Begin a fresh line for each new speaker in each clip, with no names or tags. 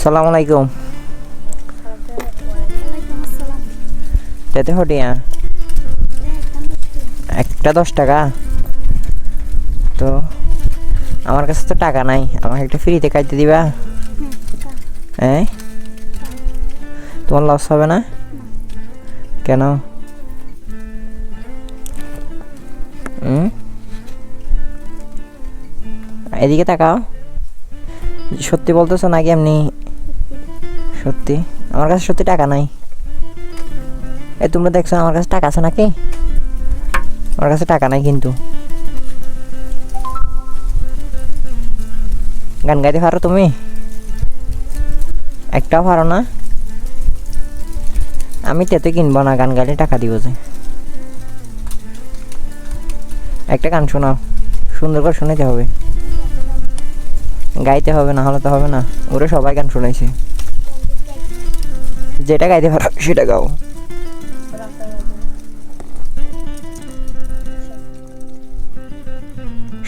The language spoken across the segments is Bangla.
আসসালামু আলাইকুম। কত হটিয়া? একটা 10 টাকা। তো আমার কাছে তো টাকা নাই, আমাকে একটা ফ্রিতে কাটতে দিবা? হ্যাঁ, তোমার লস হবে না? কেন? এদিকে তাকাও। সত্যি বলতেছো নাকি এমনি? সত্যি? আমার কাছে সত্যি টাকা নাই। তোমরা দেখছো আমার কাছে টাকা আছে নাকি? আমার কাছে টাকা নাই কিন্তু। গান গাইতে পারো তুমি? একটাও পারো না? আমি তেতে কিনবো না, গান গাইলে টাকা দিব যে। একটা গান শোনাও, সুন্দর করে শোনাতে হবে, গাইতে হবে, না হলে তো হবে না। ওরা সবাই গান শোনাইছে, যেটা গাইতে পারো সেটা গাও।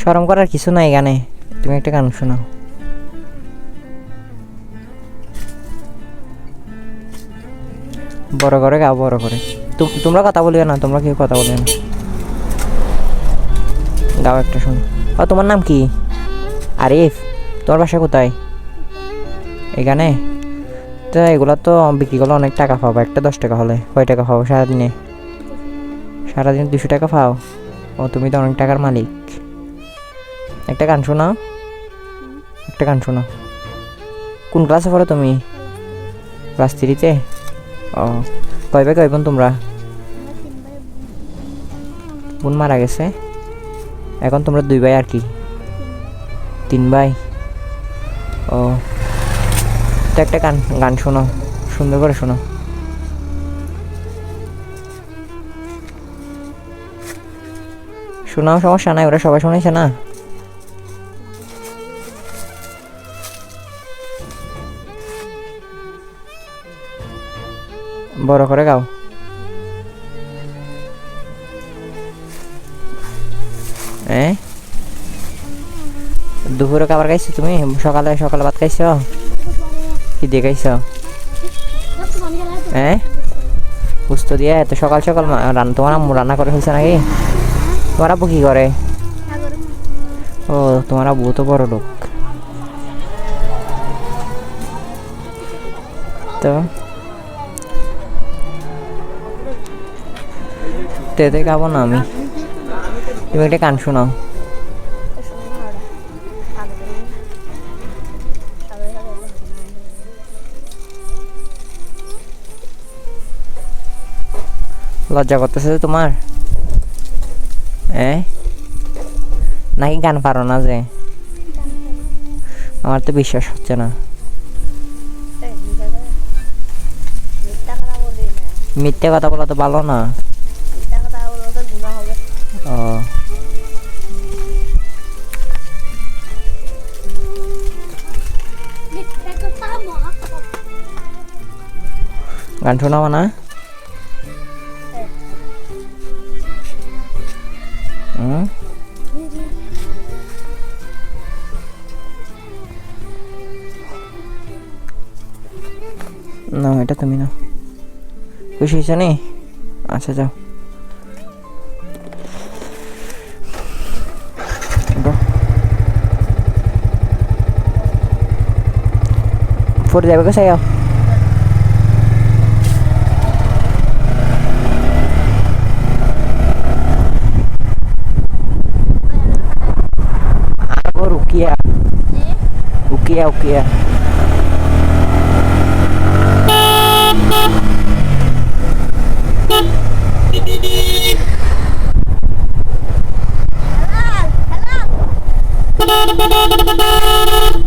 শরম করার কিছু নাই গানে, তুমি একটা গান শোনাও। বড় করে গাও, বড় করে। তোমরা কথা বলিও না, তোমরা কেউ কথা বলিও না, গাও একটা শোনো। তোমার নাম কি? আরিফ। তোমার বাসা কোথায়? এখানে? তো এগুলো তো বিক্রি করলে অনেক টাকা পাবো, একটা 10 টাকা হলে কয় টাকা পাবো সারাদিনে? সারাদিনে 200 টাকা পাও? ও, তুমি তো অনেক টাকার মালিক। একটা গান শোনাও, একটা গান শোনাও। কোন ক্লাসে পড়ো তুমি? ক্লাস 3-তে? ও, কয় ভাই কয় বোন তোমরা? বোন মারা গেছে, এখন তোমরা 2 ভাই আর কি? 3 ভাই। ও, তো একটা গান গান শোনো, সুন্দর করে শোনো। শোনাও, সমস্যা নাই, ওরা সবাই শুনেছে না? বড় করে গাও। দুপুরে খাবার খাইছো তুমি? সকালে সকালে ভাত খাইছো? কি দিয়ে খাইছো? বুঝতো দিয়ে তো সকাল সকাল তোমার আম্মু রান্না করে ফেলছে নাকি? তোমার আব্বু কি করে? ও, তোমার আব্বু তো বড় লোক। তো তেতে খাবো না আমি, তুমি একটা গান শোনাও। লজ্জা করতেছে তোমার? নাকি গান পারো না যে? আমার তো বিশ্বাস হচ্ছে না। মিথ্যে কথা বলা তো ভালো না। ও, গান শোনাবো না? না, এটা তুমি না। খুশি হয়েছে নি? আচ্ছা, যাও। ফোর যাবে কোথায়? Ukia, Ukia, Ukia. Hello.